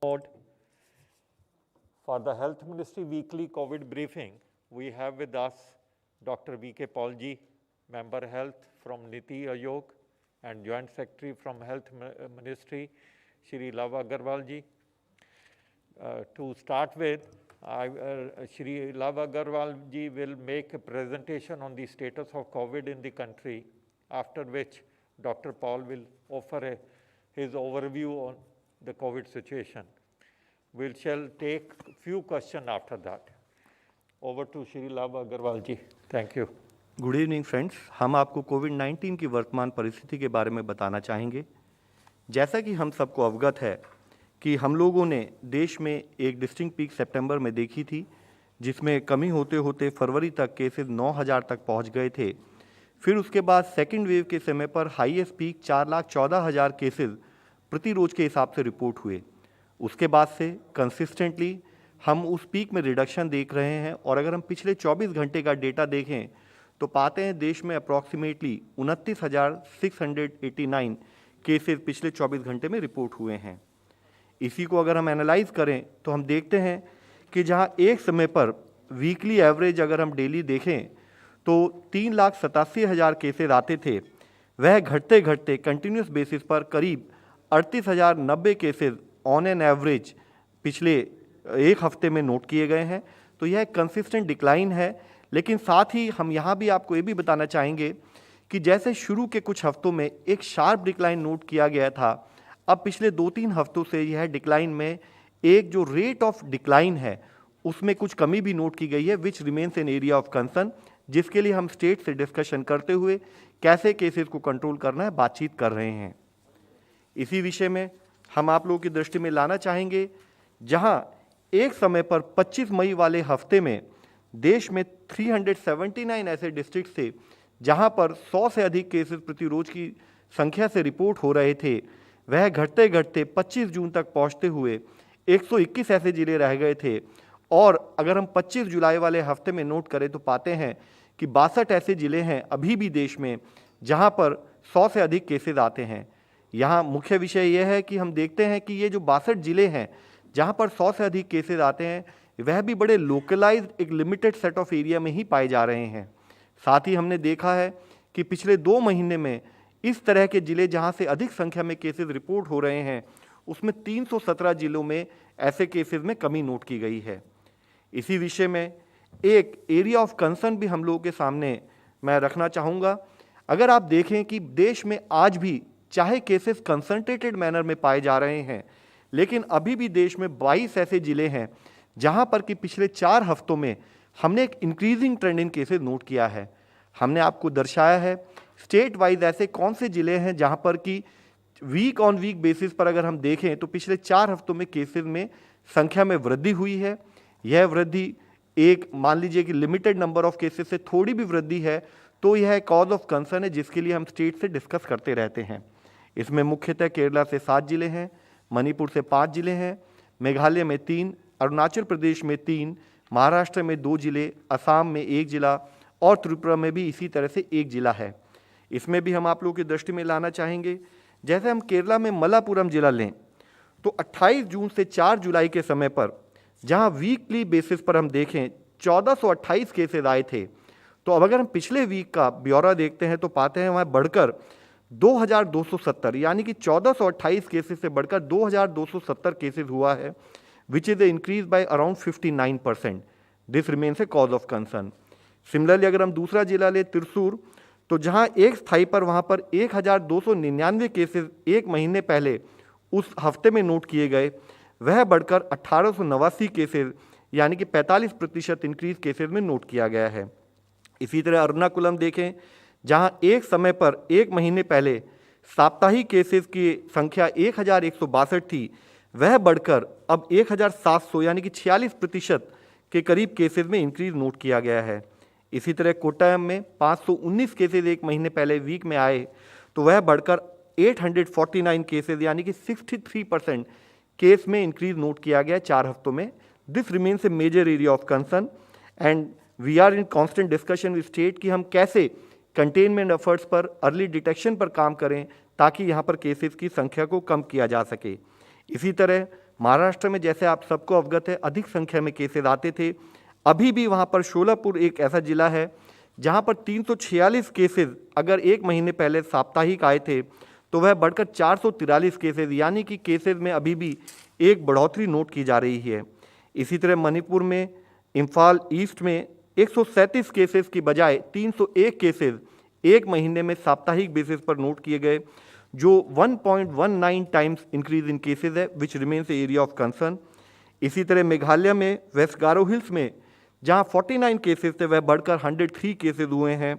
mode. For the Health Ministry weekly COVID briefing, we have with us Dr. V.K. Paul-ji, Member Health from Niti Aayog and Joint Secretary from Health Ministry, Shri Love Agarwal-ji. To start with, Shri Love Agarwal-ji will make a presentation on the status of COVID in the country, after which Dr. Paul will offer his overview on the COVID situation. We shall take few questions after that. Over to Shri Love Agarwal ji. Thank you. Good evening friends, हम आपको कोविड-19 की वर्तमान परिस्थिति के बारे में बताना चाहेंगे। जैसा कि हम सबको अवगत है कि हम लोगों ने देश में एक डिस्टिंक्ट पीक सितंबर में देखी थी, जिसमें कमी होते होते फरवरी तक केसेस 9,000 तक पहुंच गए थे। फिर उसके बाद सेकेंड वेव के समय पर हाईएस्ट पीक 4,14,000 केसेस प्रति रोज के हिसाब से रिपोर्ट हुए। उसके बाद से कंसिस्टेंटली हम उस पीक में रिडक्शन देख रहे हैं और अगर हम पिछले 24 घंटे का डेटा देखें तो पाते हैं देश में अप्रॉक्सीमेटली 29,689 केसेस पिछले 24 घंटे में रिपोर्ट हुए हैं। इसी को अगर हम एनालाइज करें तो हम देखते हैं कि जहां एक समय पर वीकली एवरेज अगर हम डेली देखें तो 3,87,000 केसेस आते थे, वह घटते घटते कंटिन्यूस बेसिस पर करीब 38,090 केसेस ऑन एन एवरेज पिछले एक हफ्ते में नोट किए गए हैं। तो यह कंसिस्टेंट डिक्लाइन है, लेकिन साथ ही हम यहाँ भी आपको ये भी बताना चाहेंगे कि जैसे शुरू के कुछ हफ्तों में एक शार्प डिक्लाइन नोट किया गया था, अब पिछले 2-3 हफ्तों से यह डिक्लाइन में एक जो रेट ऑफ डिक्लाइन है उसमें कुछ कमी भी नोट की गई है, which remains an area of concern, जिसके लिए हम स्टेट से डिस्कशन करते हुए कैसे केसेस को कंट्रोल करना है बातचीत कर रहे हैं। इसी विषय में हम आप लोगों की दृष्टि में लाना चाहेंगे, जहां एक समय पर 25 मई वाले हफ्ते में देश में 379 ऐसे डिस्ट्रिक्ट थे जहां पर 100 से अधिक केसेस प्रति रोज की संख्या से रिपोर्ट हो रहे थे। वह घटते घटते 25 जून तक पहुंचते हुए 121 ऐसे जिले रह गए थे और अगर हम 25 जुलाई वाले हफ्ते में नोट करें तो पाते हैं कि 62 ऐसे जिले हैं अभी भी देश में जहां पर 100 से अधिक केसेस आते हैं। यहाँ मुख्य विषय यह है कि हम देखते हैं कि ये जो 62 जिले हैं जहाँ पर 100 से अधिक केसेस आते हैं, वह भी बड़े लोकलाइज्ड एक लिमिटेड सेट ऑफ एरिया में ही पाए जा रहे हैं। साथ ही हमने देखा है कि पिछले 2 महीने में इस तरह के जिले जहाँ से अधिक संख्या में केसेस रिपोर्ट हो रहे हैं, उसमें 317 जिलों में ऐसे केसेस में कमी नोट की गई है। इसी विषय में एक एरिया ऑफ कंसर्न भी हम लोगों के सामने मैं रखना चाहूँगा। अगर आप देखें कि देश में आज भी चाहे केसेस कंसंट्रेटेड मैनर में पाए जा रहे हैं, लेकिन अभी भी देश में 22 ऐसे जिले हैं जहां पर कि पिछले 4 हफ्तों में हमने एक इंक्रीजिंग ट्रेंड इन केसेस नोट किया है। हमने आपको दर्शाया है स्टेट वाइज ऐसे कौन से जिले हैं जहां पर कि वीक ऑन वीक बेसिस पर अगर हम देखें तो पिछले 4 हफ्तों में केसेस में संख्या में वृद्धि हुई है। यह वृद्धि एक मान लीजिए कि लिमिटेड नंबर ऑफ केसेस से थोड़ी भी वृद्धि है तो यह कॉज ऑफ कंसर्न है, जिसके लिए हम स्टेट से डिस्कस करते रहते हैं। इसमें मुख्यतः केरला से 7 जिले हैं, मणिपुर से 5 जिले हैं, मेघालय में 3, अरुणाचल प्रदेश में 3, महाराष्ट्र में 2 जिले, असम में 1 जिला और त्रिपुरा में भी इसी तरह से 1 जिला है। इसमें भी हम आप लोगों की दृष्टि में लाना चाहेंगे, जैसे हम केरला में मलापुरम जिला लें तो 28 जून से 4 जुलाई के समय पर जहां वीकली बेसिस पर हम देखें 1428 केसेस आए थे, तो अब अगर हम पिछले वीक का ब्यौरा देखते हैं तो पाते हैं वहाँ बढ़कर 2,270 यानी कि 1428 केसेस से बढ़कर 2,270 केसेस हुआ है, which is a increase by around 59%। This remains A cause of concern. Similarly अगर हम दूसरा जिला ले त्रिशूर, तो जहां एक स्थाई पर वहां पर 1,299 केसेस एक महीने पहले उस हफ्ते में नोट किए गए, वह बढ़कर 1,889 केसेस यानी कि 45% इंक्रीज केसेस में नोट किया गया है। इसी तरह एर्नाकुलम देखें, जहां एक समय पर एक महीने पहले साप्ताहिक केसेस की संख्या 1,162 थी, वह बढ़कर अब 1,700 यानी कि 46% के करीब केसेस में इंक्रीज नोट किया गया है। इसी तरह कोट्टायम में 519 केसेस एक महीने पहले वीक में आए, तो वह बढ़कर 849 केसेस यानी कि 63% केस में इंक्रीज नोट किया गया 4 हफ्तों में। This remains a major area of concern and we are in constant discussion with state कि हम कैसे कंटेनमेंट एफर्ट्स पर, अर्ली डिटेक्शन पर काम करें ताकि यहाँ पर केसेस की संख्या को कम किया जा सके। इसी तरह महाराष्ट्र में जैसे आप सबको अवगत है अधिक संख्या में केसेस आते थे। अभी भी वहाँ पर शोलापुर एक ऐसा जिला है जहाँ पर 346 केसेस अगर एक महीने पहले साप्ताहिक आए थे तो वह बढ़कर 443 केसेस, यानी कि केसेस में अभी भी एक बढ़ोतरी नोट की जा रही है। इसी तरह मणिपुर में इम्फाल ईस्ट में 137 केसेस की बजाय 301 केसेस एक महीने में साप्ताहिक बेसिस पर नोट किए गए, जो 1.19 टाइम्स इंक्रीज इन केसेस है, which remains area of concern. इसी तरह मेघालय में वेस्ट गारो हिल्स में जहां 49 केसेस थे वह बढ़कर 103 केसेस हुए हैं,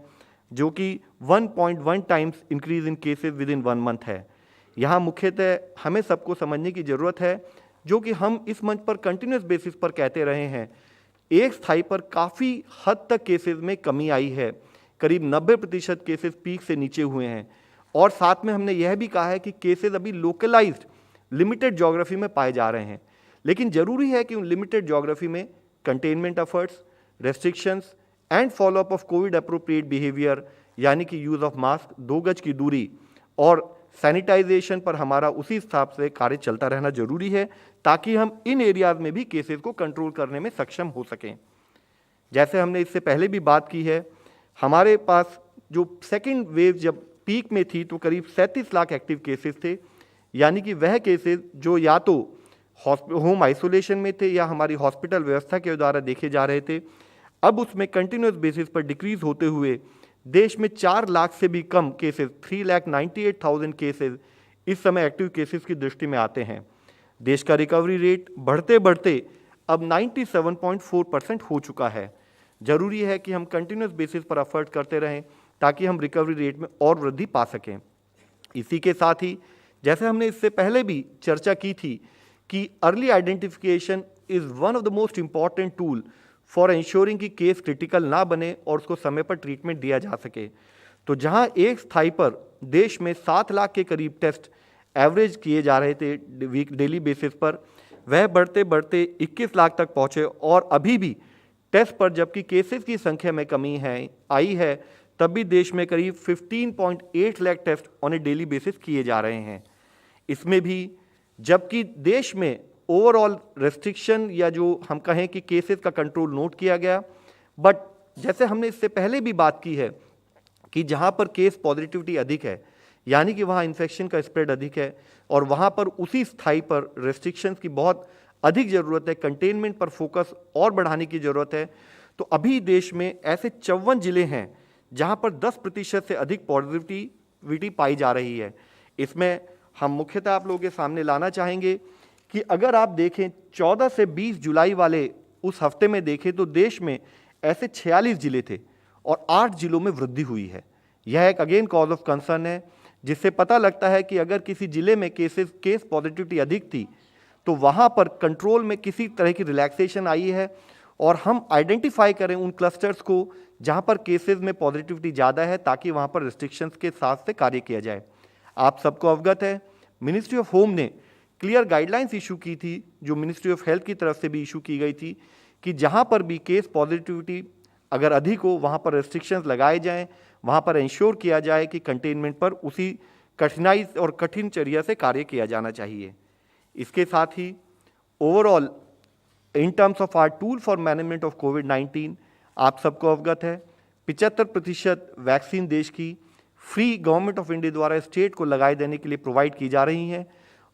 जो कि 1.1 times increase in cases with in 1 month है। यहाँ मुख्यतः हमें सबको समझने की ज़रूरत है, जो कि हम इस मंच पर कंटिन्यूस बेसिस पर कहते रहे हैं, एक स्थाई पर काफ़ी हद तक केसेस में कमी आई है। करीब 90% केसेस पीक से नीचे हुए हैं। और साथ में हमने यह भी कहा है कि केसेस अभी लोकलाइज्ड लिमिटेड ज्योग्राफी में पाए जा रहे हैं, लेकिन ज़रूरी है कि उन लिमिटेड ज्योग्राफी में containment efforts, restrictions and follow up of Covid appropriate behaviour, यानी कि यूज़ ऑफ मास्क, 2 गज की दूरी और सैनिटाइजेशन पर हमारा उसी हिसाब से कार्य चलता रहना जरूरी है, ताकि हम इन एरियाज में भी केसेस को कंट्रोल करने में सक्षम हो सकें। जैसे हमने इससे पहले भी बात की है, हमारे पास जो सेकेंड वेव जब पीक में थी तो करीब 37 लाख एक्टिव केसेस थे, यानी कि वह केसेस जो या तो होम आइसोलेशन में थे या हमारी हॉस्पिटल व्यवस्था के द्वारा देखे जा रहे थे, अब उसमें कंटिन्यूस बेसिस पर डिक्रीज होते हुए देश में 4 लाख से भी कम केसेस, 3,98,000 केसेस इस समय एक्टिव केसेस की दृष्टि में आते हैं। देश का रिकवरी रेट बढ़ते बढ़ते अब 97.4% हो चुका है। जरूरी है कि हम कंटिन्यूस बेसिस पर एफर्ट करते रहें ताकि हम रिकवरी रेट में और वृद्धि पा सकें। इसी के साथ ही जैसे हमने इससे पहले भी चर्चा की थी कि early identification is one of the most important tool for ensuring कि केस क्रिटिकल ना बने और उसको समय पर ट्रीटमेंट दिया जा सके। तो जहां एक स्थाई पर देश में 7 लाख के करीब टेस्ट एवरेज किए जा रहे थे डेली बेसिस पर, वह बढ़ते बढ़ते 21 लाख तक पहुंचे और अभी भी टेस्ट पर जबकि केसेस की संख्या में कमी आई है, तब भी देश में करीब 15.8 lakh test on a daily basis किए जा रहे हैं। इसमें भी जबकि देश में ओवरऑल रेस्ट्रिक्शन या जो हम कहें कि केसेस का कंट्रोल नोट किया गया, बट जैसे हमने इससे पहले भी बात की है कि जहां पर केस पॉजिटिविटी अधिक है, यानी कि वहां इन्फेक्शन का स्प्रेड अधिक है और वहां पर उसी स्थाई पर रेस्ट्रिक्शंस की बहुत अधिक ज़रूरत है, कंटेनमेंट पर फोकस और बढ़ाने की ज़रूरत है। तो अभी देश में ऐसे 54 जिले हैं जहां पर 10% से अधिक पॉजिटिविटी पाई जा रही है। इसमें हम मुख्यतः आप लोगों के सामने लाना चाहेंगे कि अगर आप देखें 14 से 20 जुलाई वाले उस हफ्ते में देखें तो देश में ऐसे 46 जिले थे और 8 जिलों में वृद्धि हुई है। यह एक अगेन कॉज ऑफ कंसर्न है, जिससे पता लगता है कि अगर किसी जिले में केस पॉजिटिविटी अधिक थी तो वहाँ पर कंट्रोल में किसी तरह की रिलैक्सेशन आई है और हम आइडेंटिफाई करें उन क्लस्टर्स को जहाँ पर केसेस में पॉजिटिविटी ज़्यादा है, ताकि वहाँ पर रिस्ट्रिक्शंस के साथ से कार्य किया जाए। आप सबको अवगत है, मिनिस्ट्री ऑफ होम ने क्लियर गाइडलाइंस इशू की थी, जो मिनिस्ट्री ऑफ हेल्थ की तरफ से भी इशू की गई थी, कि जहाँ पर भी केस पॉजिटिविटी अगर अधिक हो वहाँ पर रेस्ट्रिक्शंस लगाए जाएं, वहाँ पर इंश्योर किया जाए कि कंटेनमेंट पर उसी कठिनाई और कठिन चर्या से कार्य किया जाना चाहिए। इसके साथ ही overall in terms of our tool for management of कोविड-19 आप सबको अवगत है 75% वैक्सीन देश की फ्री गवर्नमेंट ऑफ इंडिया द्वारा स्टेट को लगाए देने के लिए प्रोवाइड की जा रही हैं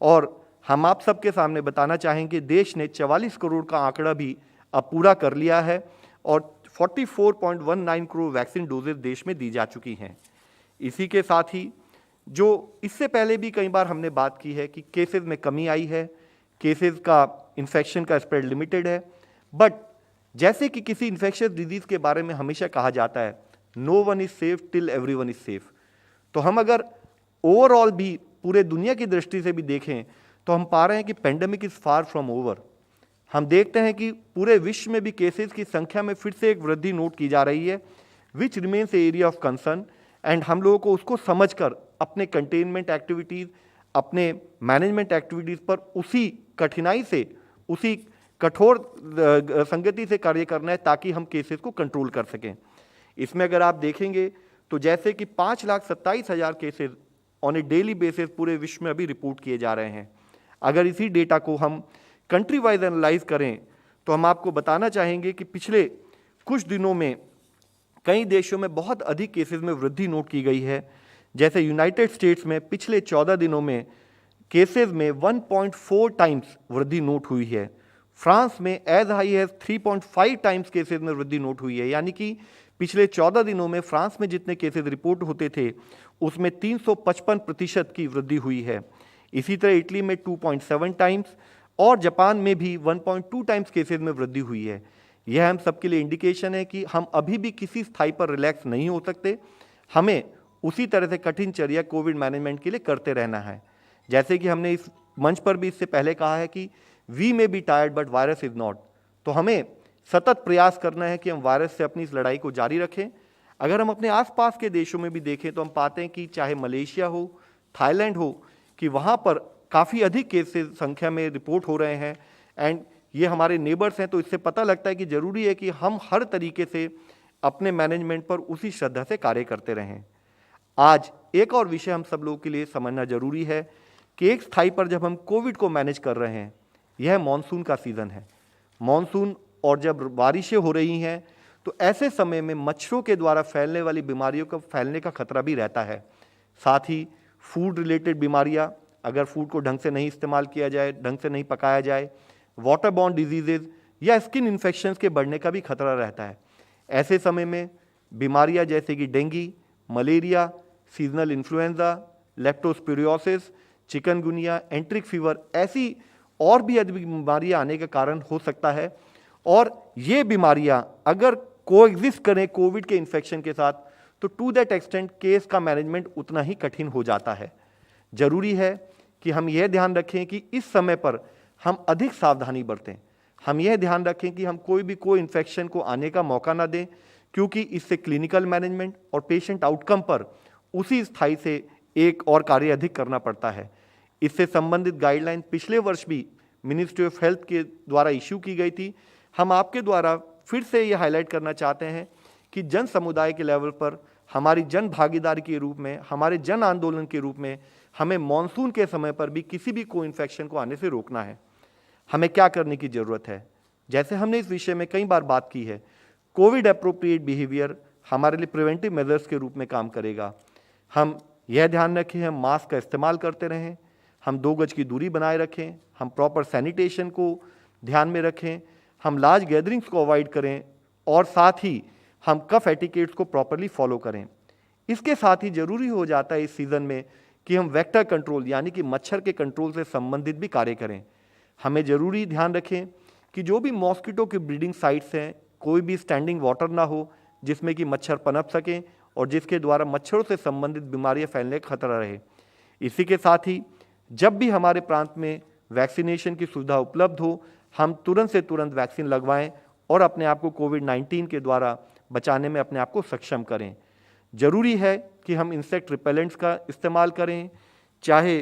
और हम आप सबके सामने बताना चाहेंगे देश ने 44 करोड़ का आंकड़ा भी अब पूरा कर लिया है और 44.19 करोड़ वैक्सीन डोजेज देश में दी जा चुकी हैं। इसी के साथ ही जो इससे पहले भी कई बार हमने बात की है कि केसेस में कमी आई है, केसेस का इन्फेक्शन का स्प्रेड लिमिटेड है, बट जैसे कि किसी इन्फेक्शियस डिजीज के बारे में हमेशा कहा जाता है no one is safe till everyone is safe. तो हम अगर ओवरऑल भी पूरे दुनिया की दृष्टि से भी देखें तो हम पा रहे हैं कि pandemic is far from over. हम देखते हैं कि पूरे विश्व में भी केसेस की संख्या में फिर से एक वृद्धि नोट की जा रही है, which remains area of concern, and हम लोगों को उसको समझकर अपने कंटेनमेंट एक्टिविटीज़, अपने मैनेजमेंट एक्टिविटीज़ पर उसी कठिनाई से, उसी कठोर संगति से कार्य करना है ताकि हम केसेस को कंट्रोल कर सकें। इसमें अगर आप देखेंगे तो जैसे कि 5,27,000 cases on a daily basis पूरे विश्व में अभी रिपोर्ट किए जा रहे हैं। अगर इसी डेटा को हम कंट्री वाइज एनालाइज करें तो हम आपको बताना चाहेंगे कि पिछले कुछ दिनों में कई देशों में बहुत अधिक केसेस में वृद्धि नोट की गई है। जैसे यूनाइटेड स्टेट्स में पिछले 14 दिनों में केसेस में 1.4 टाइम्स वृद्धि नोट हुई है। फ्रांस में as high as 3.5 times cases में वृद्धि नोट हुई है, यानी कि पिछले 14 दिनों में फ्रांस में जितने केसेस रिपोर्ट होते थे उसमें 355% की वृद्धि हुई है। इसी तरह इटली में 2.7 टाइम्स और जापान में भी 1.2 टाइम्स केसेस में वृद्धि हुई है। यह हम सबके लिए इंडिकेशन है कि हम अभी भी किसी स्थाई पर रिलैक्स नहीं हो सकते, हमें उसी तरह से कठिन चर्या कोविड मैनेजमेंट के लिए करते रहना है। जैसे कि हमने इस मंच पर भी इससे पहले कहा है कि we may be tired but virus is not, तो हमें सतत प्रयास करना है कि हम वायरस से अपनी इस लड़ाई को जारी रखें। अगर हम अपने आसपास के देशों में भी देखें तो हम पाते हैं कि चाहे मलेशिया हो, थाईलैंड हो, कि वहाँ पर काफ़ी अधिक केसेस संख्या में रिपोर्ट हो रहे हैं एंड ये हमारे नेबर्स हैं, तो इससे पता लगता है कि ज़रूरी है कि हम हर तरीके से अपने मैनेजमेंट पर उसी श्रद्धा से कार्य करते रहें। आज एक और विषय हम सब लोगों के लिए समझना जरूरी है कि एक स्थाई पर जब हम कोविड को मैनेज कर रहे हैं, यह मानसून का सीज़न है। मानसून और जब बारिशें हो रही हैं तो ऐसे समय में मच्छरों के द्वारा फैलने वाली बीमारियों का फैलने का खतरा भी रहता है। साथ ही फूड रिलेटेड बीमारियां, अगर फूड को ढंग से नहीं इस्तेमाल किया जाए, ढंग से नहीं पकाया जाए, वाटर बॉर्न डिजीजेज या स्किन इन्फेक्शंस के बढ़ने का भी खतरा रहता है। ऐसे समय में बीमारियां जैसे कि dengue, malaria, seasonal influenza, leptospirosis, chikungunya, एंट्रिक fever, ऐसी और भी अधिक बीमारियां आने का कारण हो सकता है। और ये बीमारियां अगर कोएग्जिस्ट करें कोविड के इन्फेक्शन के साथ तो टू दैट एक्सटेंट केस का मैनेजमेंट उतना ही कठिन हो जाता है। जरूरी है कि हम यह ध्यान रखें कि इस समय पर हम अधिक सावधानी बरतें। हम यह ध्यान रखें कि हम कोई इन्फेक्शन को आने का मौका ना दें, क्योंकि इससे क्लिनिकल मैनेजमेंट और पेशेंट आउटकम पर उसी स्थाई से एक और कार्य अधिक करना पड़ता है। इससे संबंधित गाइडलाइन पिछले वर्ष भी मिनिस्ट्री ऑफ हेल्थ के द्वारा इश्यू की गई थी। हम आपके द्वारा फिर से ये हाईलाइट करना चाहते हैं कि जन समुदाय के लेवल पर हमारी जन भागीदारी के रूप में, हमारे जन आंदोलन के रूप में हमें मॉनसून के समय पर भी किसी भी को इन्फेक्शन को आने से रोकना है। हमें क्या करने की ज़रूरत है? जैसे हमने इस विषय में कई बार बात की है, कोविड अप्रोप्रिएट बिहेवियर हमारे लिए प्रिवेंटिव मेजर्स के रूप में काम करेगा। हम यह ध्यान रखें, हम मास्क का इस्तेमाल करते रहें, हम 2 गज की दूरी बनाए रखें, हम प्रॉपर सैनिटेशन को ध्यान में रखें, हम लार्ज गैदरिंग्स को अवॉइड करें और साथ ही हम कफ एटिकेट्स को प्रॉपरली फॉलो करें। इसके साथ ही जरूरी हो जाता है इस सीज़न में कि हम वेक्टर कंट्रोल यानी कि मच्छर के कंट्रोल से संबंधित भी कार्य करें। हमें जरूरी ध्यान रखें कि जो भी मॉस्किटो की ब्रीडिंग साइट्स हैं, कोई भी स्टैंडिंग वाटर ना हो जिसमें कि मच्छर पनप सकें और जिसके द्वारा मच्छरों से संबंधित बीमारियां फैलने का खतरा रहे। इसी के साथ ही जब भी हमारे प्रांत में वैक्सीनेशन की सुविधा उपलब्ध हो, हम तुरंत से तुरंत वैक्सीन लगवाएं और अपने आप को कोविड-19 के द्वारा बचाने में अपने आप को सक्षम करें। जरूरी है कि हम इंसेक्ट रिपेलेंट्स का इस्तेमाल करें, चाहे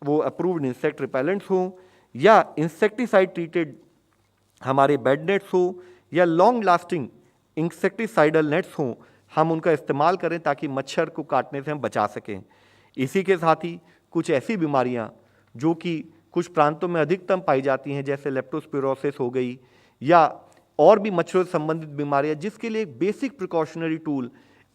वो अप्रूव्ड इंसेक्ट रिपेलेंट्स हों या इंसेक्टिसाइड ट्रीटेड हमारे बेड नेट्स हो या लॉन्ग लास्टिंग इंसेक्टिसाइडल नेट्स हों, हम उनका इस्तेमाल करें ताकि मच्छर को काटने से हम बचा सकें। इसी के साथ ही कुछ ऐसी बीमारियां जो कि कुछ प्रांतों में अधिकतम पाई जाती हैं, जैसे लेप्टोस्पिरोसिस हो गई या और भी मच्छरों से संबंधित बीमारियां, जिसके लिए एक basic precautionary tool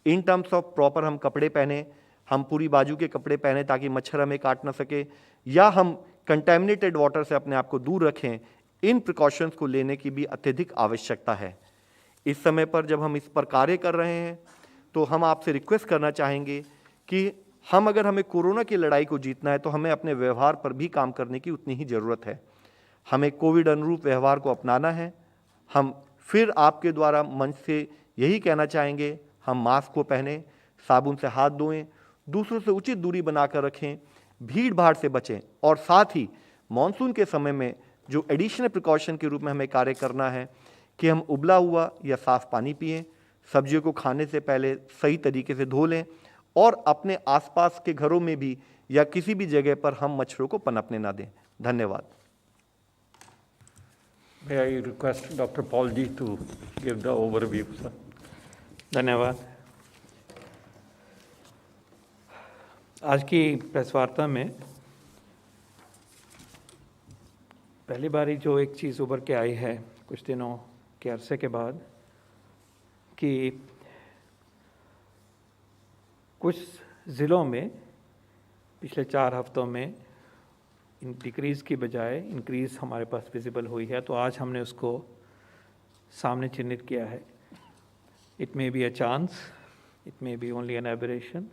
in terms of proper हम कपड़े पहने, हम पूरी बाजू के कपड़े पहने ताकि मच्छर हमें काट ना सके, या हम कंटेमिनेटेड वाटर से अपने आप को दूर रखें। इन प्रिकॉशंस को लेने की भी अत्यधिक आवश्यकता है। इस समय पर जब हम इस पर कार्य कर रहे हैं तो हम आपसे रिक्वेस्ट करना चाहेंगे कि अगर हमें कोरोना की लड़ाई को जीतना है तो हमें अपने व्यवहार पर भी काम करने की उतनी ही ज़रूरत है। हमें कोविड अनुरूप व्यवहार को अपनाना है। हम फिर आपके द्वारा मंच से यही कहना चाहेंगे, हम मास्क को पहने, साबुन से हाथ धोएं, दूसरों से उचित दूरी बनाकर रखें, भीड़ भाड़ से बचें और साथ ही मानसून के समय में जो एडिशनल प्रिकॉशन के रूप में हमें कार्य करना है कि हम उबला हुआ या साफ पानी पिएं, सब्जियों को खाने से पहले सही तरीके से धो लें और अपने आसपास के घरों में भी या किसी भी जगह पर हम मच्छरों को पनपने ना दें। धन्यवाद। May I request Dr. Paul Ji to give the overview, sir? धन्यवाद। आज की प्रेस वार्ता में पहली बारी जो एक चीज़ उभर के आई है कुछ दिनों के अरसे के बाद कि कुछ ज़िलों में पिछले 4 हफ्तों में डिक्रीज़ की बजाय इंक्रीज़ हमारे पास विजिबल हुई है, तो आज हमने उसको सामने चिन्हित किया है. It may be a chance, it may be only an aberration,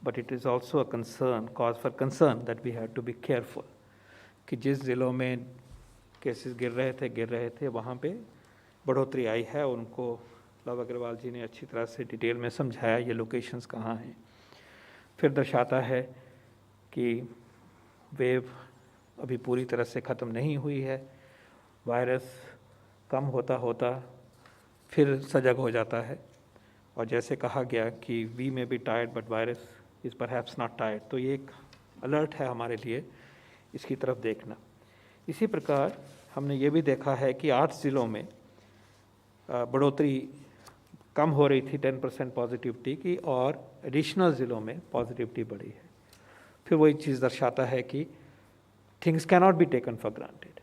but it is also a concern, cause for concern that we have to be careful कि जिस ज़िलों में केसेस गिर रहे थे वहाँ पे बढ़ोतरी आई है. उनको लव अग्रवाल जी ने अच्छी तरह से डिटेल में समझाया ये लोकेशंस कहाँ हैं. फिर दर्शाता है कि वेव अभी पूरी तरह से ख़त्म नहीं हुई है. वायरस कम होता होता फिर सजग हो जाता है, और जैसे कहा गया कि वी में B tired but virus is perhaps not tired. तो ये एक अलर्ट है हमारे लिए इसकी तरफ देखना. इसी प्रकार हमने ये भी देखा है कि 8 ज़िलों में बढ़ोतरी कम हो रही थी 10% पॉजिटिविटी की, और एडिशनल ज़िलों में पॉजिटिविटी बढ़ी है. फिर वही चीज़ दर्शाता है कि things cannot be taken for granted,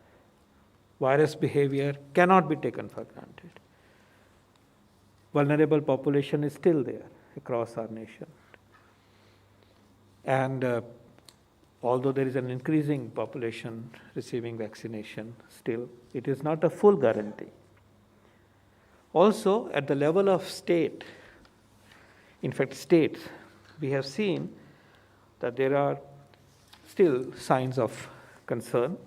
virus behaviour cannot be taken for granted. Vulnerable population is still there across our nation. And although there is an increasing population receiving vaccination, still it is not a full guarantee. Also, at the level of state, in fact states, we have seen that there are still signs of concern.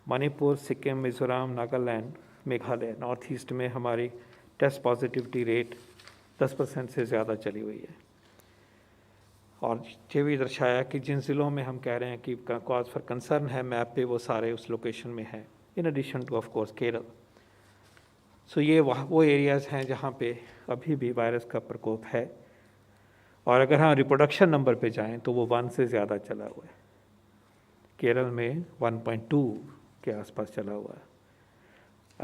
Manipur, Sikkim, Mizoram, Nagaland, Meghalaya, North East में हमारी test positivity rate 10% से ज़्यादा चली हुई है. और ये भी दर्शाया कि जिन ज़िलों में हम कह रहे हैं कि कॉज फॉर कंसर्न है मैप पे, वो सारे उस लोकेशन में हैं, in addition to of course Kerala. So ये वो एरियाज़ हैं जहाँ पे अभी भी वायरस का प्रकोप है. और अगर हम रिप्रोडक्शन नंबर पे जाएं तो वो 1 से ज़्यादा चला हुआ है. केरल में 1.2 के आसपास चला हुआ है.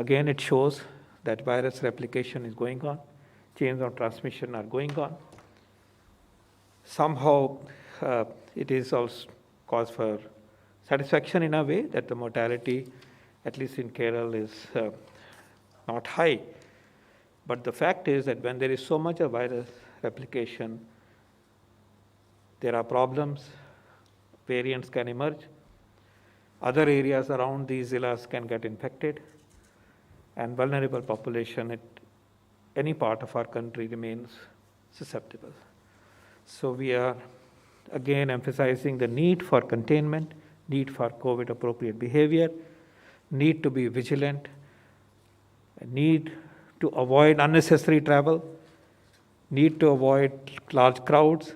Again it shows that virus replication is going on, chains of transmission are going on. Somehow it is also cause for satisfaction in a way that the mortality, at least in Kerala, is not high. But the fact is that when there is so much of virus replication, there are problems, variants can emerge, other areas around these zillas can get infected, and vulnerable population at any part of our country remains susceptible. So we are again emphasizing the need for containment, need for COVID appropriate behavior, need to be vigilant, need to avoid unnecessary travel, need to avoid large crowds.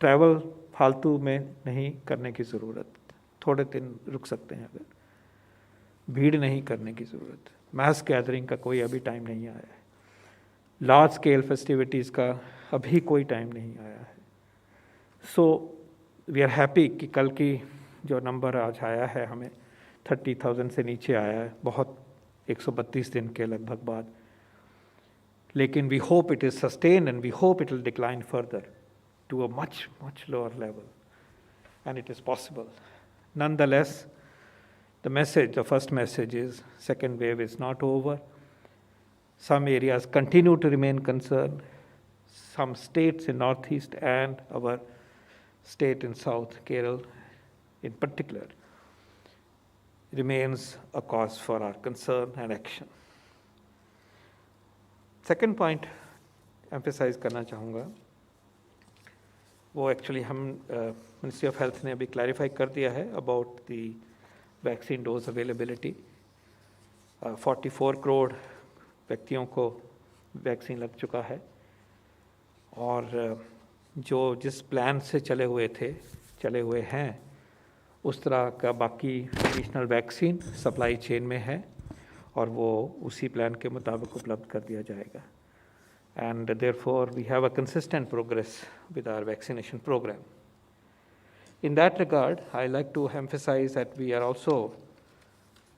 Travel फालतू में नहीं करने की ज़रूरत, थोड़े दिन रुक सकते हैं अगर. भीड़ नहीं करने की ज़रूरत. मास गैदरिंग का कोई अभी टाइम नहीं आया है. लार्ज स्केल फेस्टिविटीज़ का अभी कोई टाइम नहीं आया है. सो वी आर हैप्पी कि कल की जो नंबर आज आया है हमें 30,000 से नीचे आया है, बहुत 132 दिन के लगभग बाद. लेकिन we hope it is sustain and we hope it will decline further to a much lower level, and it is possible. Nonetheless, the first message is second wave is not over. Some areas continue to remain concerned. Some states in Northeast and our state in South, Kerala in particular, remains a cause for our concern and action. Second point emphasize करना चाहूँगा, वो actually हम ministry of health ने अभी clarify कर दिया है about the vaccine dose availability. 44 crore व्यक्तियों को वैक्सीन लग चुका है, और जो जिस प्लान से चले हुए हैं उस तरह का बाकी एडिशनल वैक्सीन सप्लाई चेन में है, और वो उसी प्लान के मुताबिक उपलब्ध कर दिया जाएगा. And therefore, we have a consistent progress with our vaccination program. In that regard, I like to emphasize that we are also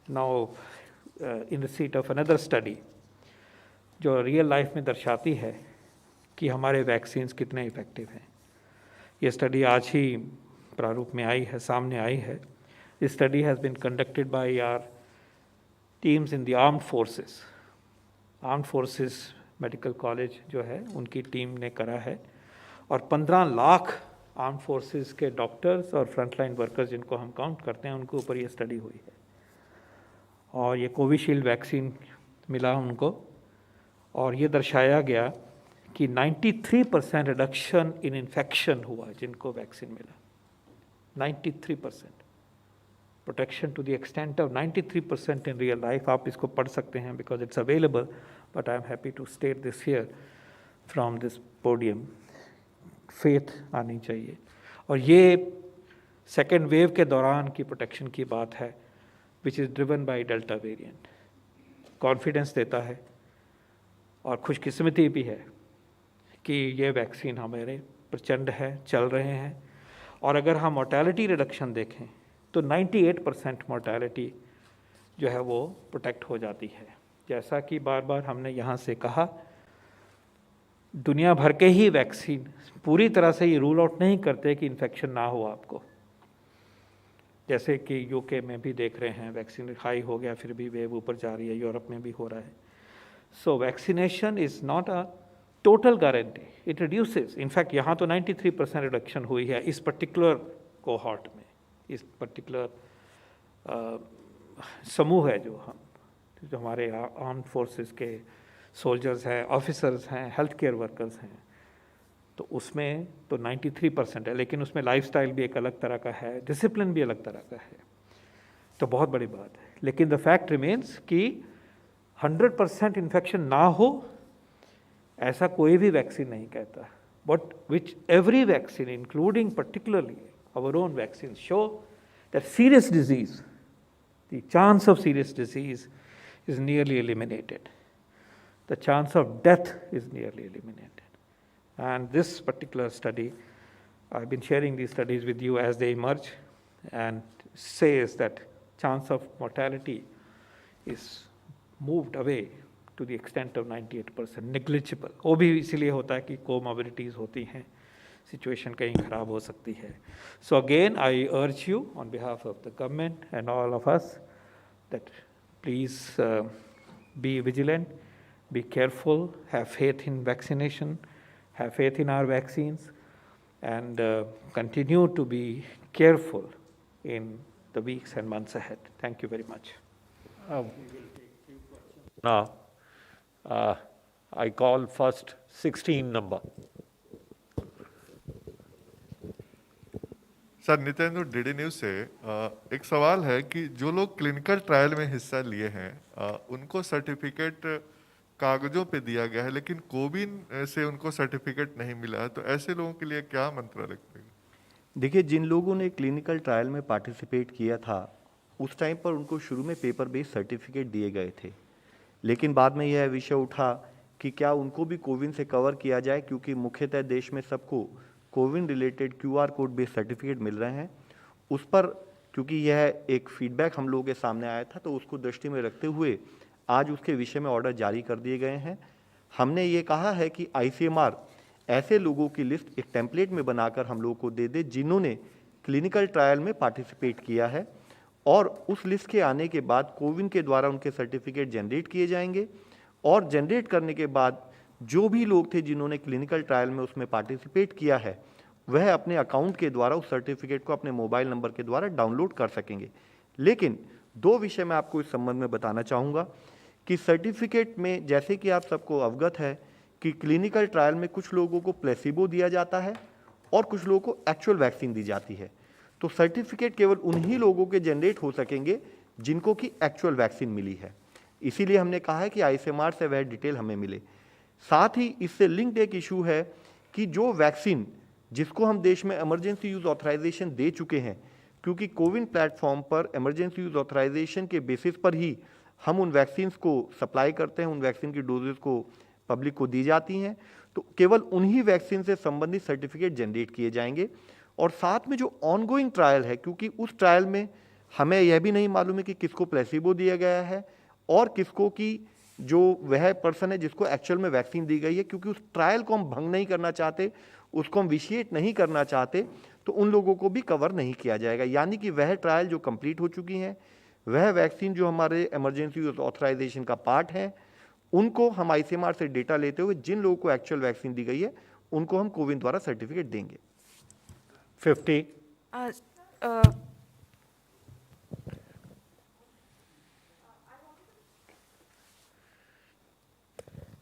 now in receipt of another study, जो रियल लाइफ में दर्शाती है कि हमारे वैक्सीन्स कितने effective हैं. ये study आज ही प्रारूप में आई है, सामने आई है. This study has been conducted by our teams in the armed forces. Armed Forces medical college जो है उनकी टीम ने करा है, और 15 लाख आर्म फोर्सेस के डॉक्टर्स और फ्रंटलाइन वर्कर्स जिनको हम काउंट करते हैं उनके ऊपर ये स्टडी हुई है। और ये कोविशील्ड वैक्सीन मिला उनको, और ये दर्शाया गया कि 93% रिडक्शन इन इन्फेक्शन हुआ जिनको वैक्सीन मिला। 93% protection to the extent of 93% in real life. आप इसको पढ़ सकते हैं because it's available, but I am happy to state this here from this podium. Faith आनी चाहिए, और ये सेकेंड वेव के दौरान की प्रोटेक्शन की बात है, which is driven by delta variant. Confidence देता है और खुशकिस्मती भी है कि ये वैक्सीन हमारे प्रचंड है, चल रहे हैं। और अगर हम मोर्टेलिटी रिडक्शन देखें तो 98% मोर्टेलिटी जो है वो प्रोटेक्ट हो जाती है। जैसा कि बार बार हमने यहाँ से कहा, दुनिया भर के ही वैक्सीन पूरी तरह से ये रूल आउट नहीं करते कि इन्फेक्शन ना हो आपको। जैसे कि यूके में भी देख रहे हैं वैक्सीन हाई हो गया फिर भी वेव ऊपर जा रही है, यूरोप में भी हो रहा है। So vaccination is not a total guarantee, it reduces. In fact यहाँ तो 93% रिडक्शन हुई है इस पर्टिकुलर कोहॉर्ट में, इस पर्टिकुलर समूह है जो हमारे आर्म्ड फोर्सेस के सोल्जर्स हैं, ऑफिसर्स हैं, हेल्थ केयर वर्कर्स हैं, तो उसमें तो 93% है। लेकिन उसमें लाइफस्टाइल भी एक अलग तरह का है, डिसिप्लिन भी अलग तरह का है, तो बहुत बड़ी बात है। लेकिन द फैक्ट रिमेन्स कि 100% इन्फेक्शन ना हो ऐसा कोई भी वैक्सीन नहीं कहता, but which every vaccine including particularly our own vaccine show that serious disease, the chance of serious disease is nearly eliminated. The chance of death is nearly eliminated. And this particular study, I've been sharing these studies with you as they emerge, and says that chance of mortality is moved away to the extent of 98%, negligible. वो भी इसलिए होता है कि comorbidities होती हैं, situation कहीं खराब हो सकती है। So again, I urge you on behalf of the government and all of us that please be vigilant, be careful, have faith in vaccination, have faith in our vaccines, and continue to be careful in the weeks and months ahead. Thank you very much. Now, I call first 16 number. Sir, Nitendra DD news से एक सवाल है कि जो लोग clinical trial में हिस्सा लिए हैं उनको सर्टिफिकेट कागजों पे दिया गया है, लेकिन कोविन से उनको सर्टिफिकेट नहीं मिला है, तो ऐसे लोगों के लिए क्या मंत्र रखेगा? देखिए, जिन लोगों ने क्लिनिकल ट्रायल में पार्टिसिपेट किया था उस टाइम पर उनको शुरू में पेपर बेस्ड सर्टिफिकेट दिए गए थे, लेकिन बाद में यह विषय उठा कि क्या उनको भी कोविन से कवर किया जाए, क्योंकि मुख्यतः देश में सबको CoWIN related QR code based certificate मिल रहे हैं। उस पर क्योंकि यह एक फीडबैक हम लोगों के सामने आया था, तो उसको दृष्टि में रखते हुए आज उसके विषय में ऑर्डर जारी कर दिए गए हैं। हमने ये कहा है कि ICMR ऐसे लोगों की लिस्ट एक टेम्पलेट में बनाकर हम लोगों को दे दे जिन्होंने क्लिनिकल ट्रायल में पार्टिसिपेट किया है, और उस लिस्ट के आने के बाद कोविन के द्वारा उनके सर्टिफिकेट जनरेट किए जाएंगे, और जनरेट करने के बाद जो भी लोग थे जिन्होंने क्लिनिकल ट्रायल में उसमें पार्टिसिपेट किया है वह अपने अकाउंट के द्वारा उस सर्टिफिकेट को अपने मोबाइल नंबर के द्वारा डाउनलोड कर सकेंगे। लेकिन दो विषय मैं आपको इस संबंध में बताना चाहूँगा कि सर्टिफिकेट में, जैसे कि आप सबको अवगत है कि क्लिनिकल ट्रायल में कुछ लोगों को प्लेसिबो दिया जाता है और कुछ लोगों को एक्चुअल वैक्सीन दी जाती है, तो सर्टिफिकेट केवल उन्हीं लोगों के जनरेट हो सकेंगे जिनको कि एक्चुअल वैक्सीन मिली है। इसीलिए हमने कहा है कि ICMR से वह डिटेल हमें मिले। साथ ही इससे लिंक्ड एक इशू है कि जो वैक्सीन जिसको हम देश में इमरजेंसी यूज ऑथराइजेशन दे चुके हैं, क्योंकि कोविन प्लेटफॉर्म पर इमरजेंसी यूज ऑथराइजेशन के बेसिस पर ही हम उन वैक्सीन को सप्लाई करते हैं, उन वैक्सीन की डोजेस को पब्लिक को दी जाती हैं, तो केवल उन्हीं वैक्सीन से संबंधित सर्टिफिकेट जनरेट किए जाएंगे। और साथ में जो ऑनगोइंग ट्रायल है, क्योंकि उस ट्रायल में हमें यह भी नहीं मालूम है कि किसको प्लेसिबो दिया गया है और किसको की जो वह पर्सन है जिसको एक्चुअल में वैक्सीन दी गई है, क्योंकि उस ट्रायल को हम भंग नहीं करना चाहते, उसको हम विशिएट नहीं करना चाहते, तो उन लोगों को भी कवर नहीं किया जाएगा। यानी कि वह ट्रायल जो कंप्लीट हो चुकी हैं, वह वैक्सीन जो हमारे इमरजेंसी यूज ऑथराइजेशन का पार्ट है, उनको हम आईसीएमआर से डेटा लेते हुए जिन लोगों को एक्चुअल वैक्सीन दी गई है उनको हम कोविन द्वारा सर्टिफिकेट देंगे। 50.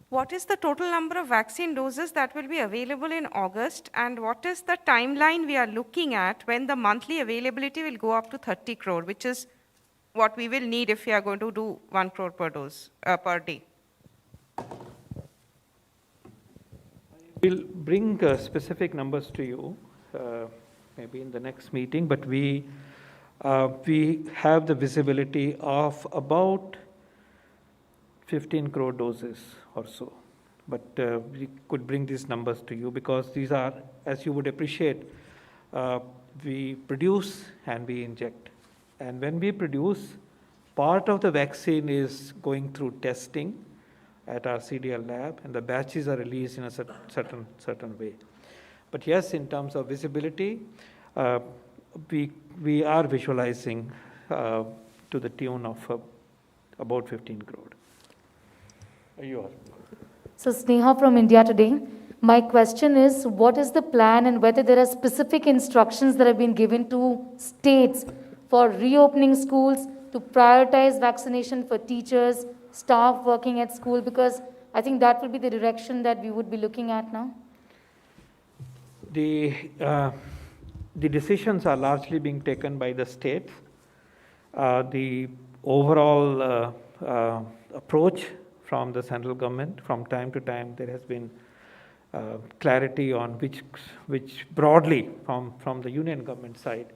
What is the total number of vaccine doses that will be available in August, and what is the timeline we are looking at when the monthly availability will go up to 30 crore, which is what we will need if we are going to do 1 crore per dose, per day? We'll bring specific numbers to you, maybe in the next meeting, but we have the visibility of about 15 crore doses or so. But we could bring these numbers to you because these are, as you would appreciate, we produce and we inject. And when we produce, part of the vaccine is going through testing at our CDL lab, and the batches are released in a certain way. But yes, in terms of visibility, we are visualizing to the tune of about 15 crore. You are. So Sneha from India Today. My question is, what is the plan and whether there are specific instructions that have been given to states for reopening schools to prioritize vaccination for teachers, staff working at school, because I think that will be the direction that we would be looking at now. The decisions are largely being taken by the states. The overall approach from the central government, from time to time, there has been clarity on which broadly from the union government side,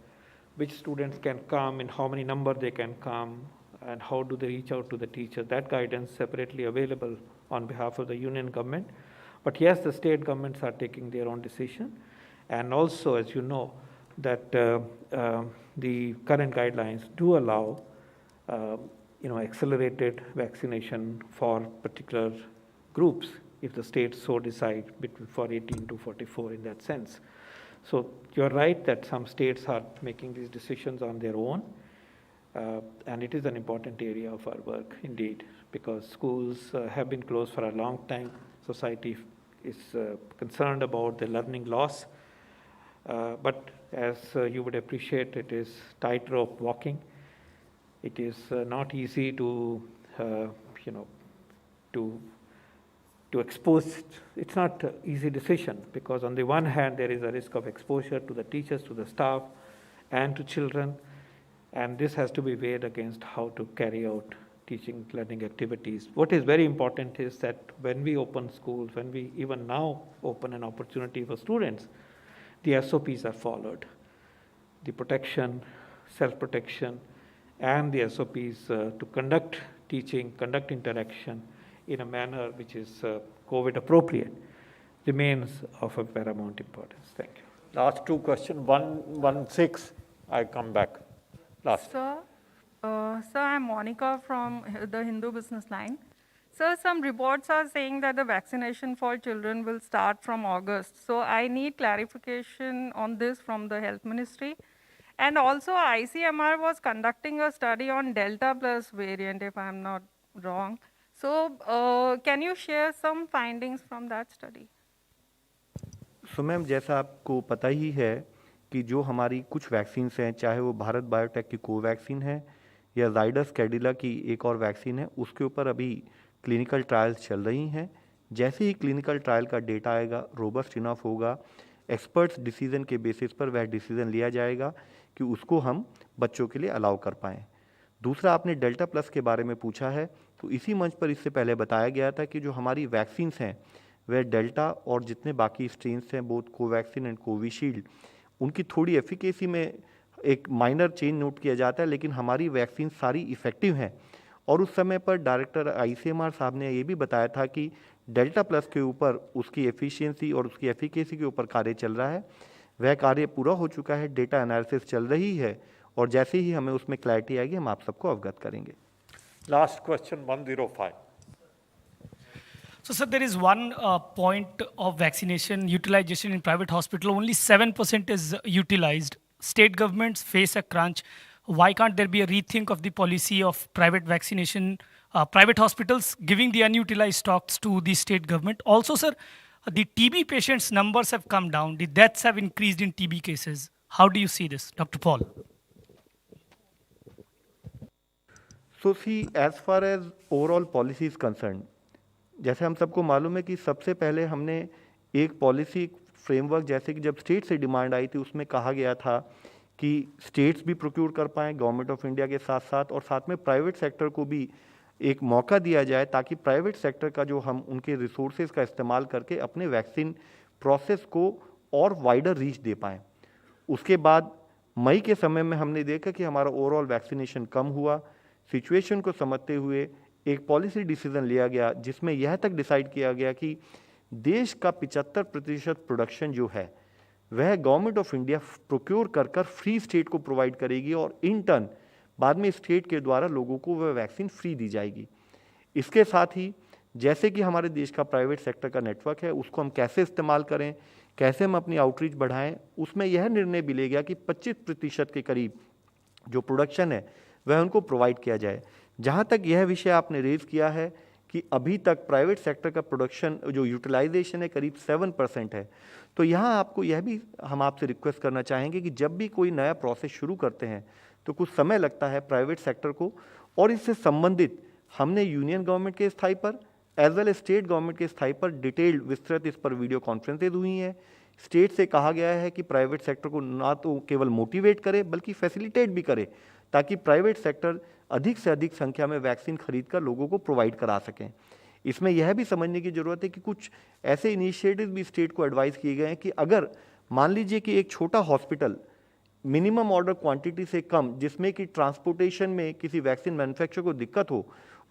which students can come, in how many number they can come, and how do they reach out to the teachers. That guidance separately available on behalf of the union government. But yes, the state governments are taking their own decision. And also, as you know, that the current guidelines do allow accelerated vaccination for particular groups if the states so decide, for 18 to 44 in that sense. So you're right that some states are making these decisions on their own, and it is an important area of our work indeed, because schools have been closed for a long time. Society is concerned about the learning loss, but as you would appreciate, it is tightrope walking. It is not easy to expose. It's not an easy decision, because on the one hand there is a risk of exposure to the teachers, to the staff, and to children, and this has to be weighed against how to carry out teaching learning activities. What is very important is that when we open schools, when we even now open an opportunity for students, the SOPs are followed. The protection, self-protection, and the SOPs to conduct teaching, conduct interaction in a manner which is COVID appropriate remains of a paramount importance. Thank you. Last two questions, 116, I come back. Last. Sir, I'm Monica from the Hindu Business Line. Sir, some reports are saying that the vaccination for children will start from August. So I need clarification on this from the Health Ministry. And also ICMR was conducting a study on Delta Plus variant, if I'm not wrong. So can you share some findings from that study? So ma'am, जैसा आपको पता ही है कि जो हमारी कुछ vaccines हैं, चाहे वो भारत बायोटेक की कोवैक्सीन है या जाइडस कैडिला की एक और वैक्सीन है, उसके ऊपर अभी क्लिनिकल ट्रायल्स चल रही हैं। जैसे ही क्लिनिकल ट्रायल का डेटा आएगा, रोबस्ट इनफ होगा, एक्सपर्ट्स डिसीजन के बेसिस पर वह डिसीजन लिया जाएगा कि उसको हम बच्चों के लिए अलाउ कर पाएँ। दूसरा, आपने डेल्टा प्लस के बारे में पूछा है, तो इसी मंच पर इससे पहले बताया गया था कि जो हमारी वैक्सीन्स हैं वह डेल्टा और जितने बाकी स्ट्रेन्स हैं, बोथ कोवैक्सीन एंड कोविशील्ड, उनकी थोड़ी एफिकेसी में एक माइनर चेंज नोट किया जाता है, लेकिन हमारी वैक्सीन सारी इफ़ेक्टिव हैं। और उस समय पर डायरेक्टर आईसीएमआर साहब ने ये भी बताया था कि डेल्टा प्लस के ऊपर उसकी एफिशिएंसी और उसकी एफिकेसी के ऊपर कार्य चल रहा है। वह कार्य पूरा हो चुका है, डेटा एनालिसिस चल रही है, और जैसे ही हमें उसमें क्लैरिटी आएगी हम आप सबको अवगत करेंगे। Last question, 105. So, sir, there is one point of vaccination utilization in private hospital. Only 7% is utilized. State governments face a crunch. Why can't there be a rethink of the policy of private vaccination, private hospitals giving the unutilized stocks to the state government? Also, sir, the TB patients' numbers have come down. The deaths have increased in TB cases. How do you see this, Dr. Paul? So see, as far as overall policy is concerned, जैसे हम सबको मालूम है कि सबसे पहले हमने एक पॉलिसी फ्रेमवर्क, जैसे कि जब स्टेट से डिमांड आई थी उसमें कहा गया था कि स्टेट्स भी प्रोक्योर कर पाएँ गवर्नमेंट ऑफ इंडिया के साथ साथ, और साथ में प्राइवेट सेक्टर को भी एक मौका दिया जाए ताकि प्राइवेट सेक्टर का जो हम उनके रिसोर्सेज का इस्तेमाल करके अपने वैक्सीन प्रोसेस को और वाइडर रीच दे पाएँ। उसके बाद मई के समय में हमने देखा कि हमारा ओवरऑल वैक्सीनेशन कम हुआ। सिचुएशन को समझते हुए एक पॉलिसी डिसीजन लिया गया जिसमें यह तक डिसाइड किया गया कि देश का 75% प्रोडक्शन जो है वह गवर्नमेंट ऑफ इंडिया प्रोक्योर कर फ्री स्टेट को प्रोवाइड करेगी और इन टर्न बाद में स्टेट के द्वारा लोगों को वह वैक्सीन फ्री दी जाएगी। इसके साथ ही जैसे कि हमारे देश का प्राइवेट सेक्टर का नेटवर्क है उसको हम कैसे इस्तेमाल करें, कैसे हम अपनी आउटरीच बढ़ाएं, उसमें यह निर्णय भी लिया गया कि 25% के करीब जो प्रोडक्शन है वह उनको प्रोवाइड किया जाए। जहाँ तक यह विषय आपने रेज किया है कि अभी तक प्राइवेट सेक्टर का प्रोडक्शन जो यूटिलाइजेशन है करीब 7% है, तो यहाँ आपको यह भी हम आपसे रिक्वेस्ट करना चाहेंगे कि जब भी कोई नया प्रोसेस शुरू करते हैं तो कुछ समय लगता है प्राइवेट सेक्टर को, और इससे संबंधित हमने यूनियन गवर्नमेंट के स्थाई पर as well as state government के स्थाई पर डिटेल्ड विस्तृत इस पर वीडियो कॉन्फ्रेंसेज हुई हैं। स्टेट से कहा गया है कि प्राइवेट सेक्टर को ना तो केवल मोटिवेट करे बल्कि फैसिलिटेट भी करे ताकि प्राइवेट सेक्टर अधिक से अधिक संख्या में वैक्सीन खरीद कर लोगों को प्रोवाइड करा सकें। इसमें यह भी समझने की ज़रूरत है कि कुछ ऐसे इनिशिएटिव भी स्टेट को एडवाइस किए गए हैं कि अगर मान लीजिए कि एक छोटा हॉस्पिटल मिनिमम ऑर्डर क्वांटिटी से कम, जिसमें कि ट्रांसपोर्टेशन में किसी वैक्सीन मैन्युफैक्चरर को दिक्कत हो,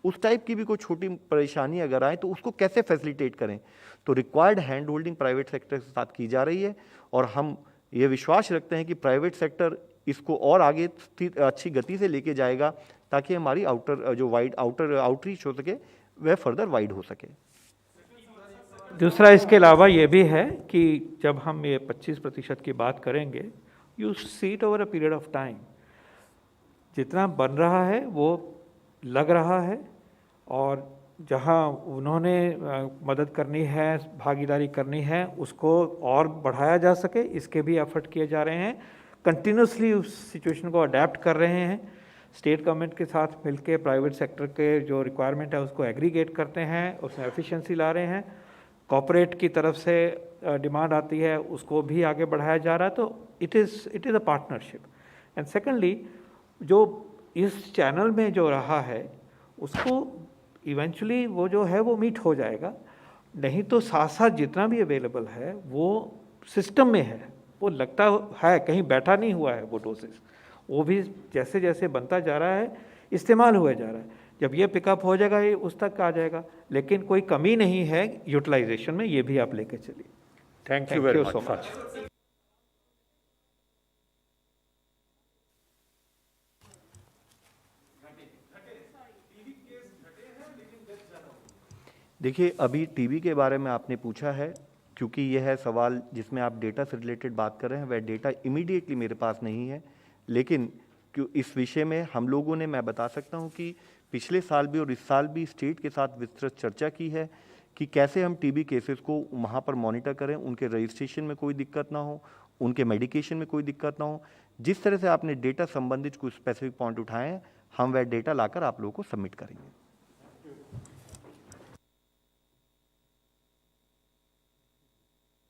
उस टाइप की भी कोई छोटी परेशानी अगर आए तो उसको कैसे फैसिलिटेट करें, तो required hand holding private sector के साथ की जा रही है और हम ये विश्वास रखते हैं कि प्राइवेट सेक्टर इसको और आगे अच्छी गति से लेके जाएगा ताकि हमारी आउटरीच हो सके वह फर्दर वाइड हो सके। दूसरा इसके अलावा ये भी है कि जब हम ये 25% की बात करेंगे, you see it over a period of time, जितना बन रहा है वो लग रहा है, और जहाँ उन्होंने मदद करनी है, भागीदारी करनी है, उसको और बढ़ाया जा सके, इसके भी एफर्ट किए जा रहे हैं। कंटिन्यूसली उस सिचुएशन को अडेप्ट कर रहे हैं। स्टेट गवर्नमेंट के साथ मिलके प्राइवेट सेक्टर के जो रिक्वायरमेंट है उसको एग्रीगेट करते हैं, उसमें एफिशिएंसी ला रहे हैं। कॉर्पोरेट की तरफ से डिमांड आती है उसको भी आगे बढ़ाया जा रहा है। तो it is a partnership. And secondly, जो इस चैनल में जो रहा है उसको इवेंचुअली वो जो है वो मीट हो जाएगा, नहीं तो साथ साथ जितना भी अवेलेबल है वो सिस्टम में है, वो लगता है कहीं बैठा नहीं हुआ है वो डोसेस, वो भी जैसे जैसे बनता जा रहा है इस्तेमाल हुआ जा रहा है। जब ये पिकअप हो जाएगा ये उस तक आ जाएगा, लेकिन कोई कमी नहीं है यूटिलाइजेशन में, ये भी आप लेके चलिए। Thank you very so much. Much. देखिए, अभी टीबी के बारे में आपने पूछा है, क्योंकि यह है सवाल जिसमें आप डेटा से रिलेटेड बात कर रहे हैं, वह डेटा इमीडिएटली मेरे पास नहीं है, लेकिन क्यों इस विषय में हम लोगों ने, मैं बता सकता हूं कि पिछले साल भी और इस साल भी स्टेट के साथ विस्तृत चर्चा की है कि कैसे हम टीबी केसेस को वहाँ पर मॉनिटर करें, उनके रजिस्ट्रेशन में कोई दिक्कत ना हो, उनके मेडिकेशन में कोई दिक्कत ना हो। जिस तरह से आपने डेटा संबंधित कुछ स्पेसिफिक पॉइंट उठाए हैं, हम वह डेटा लाकर आप लोगों को सबमिट करेंगे।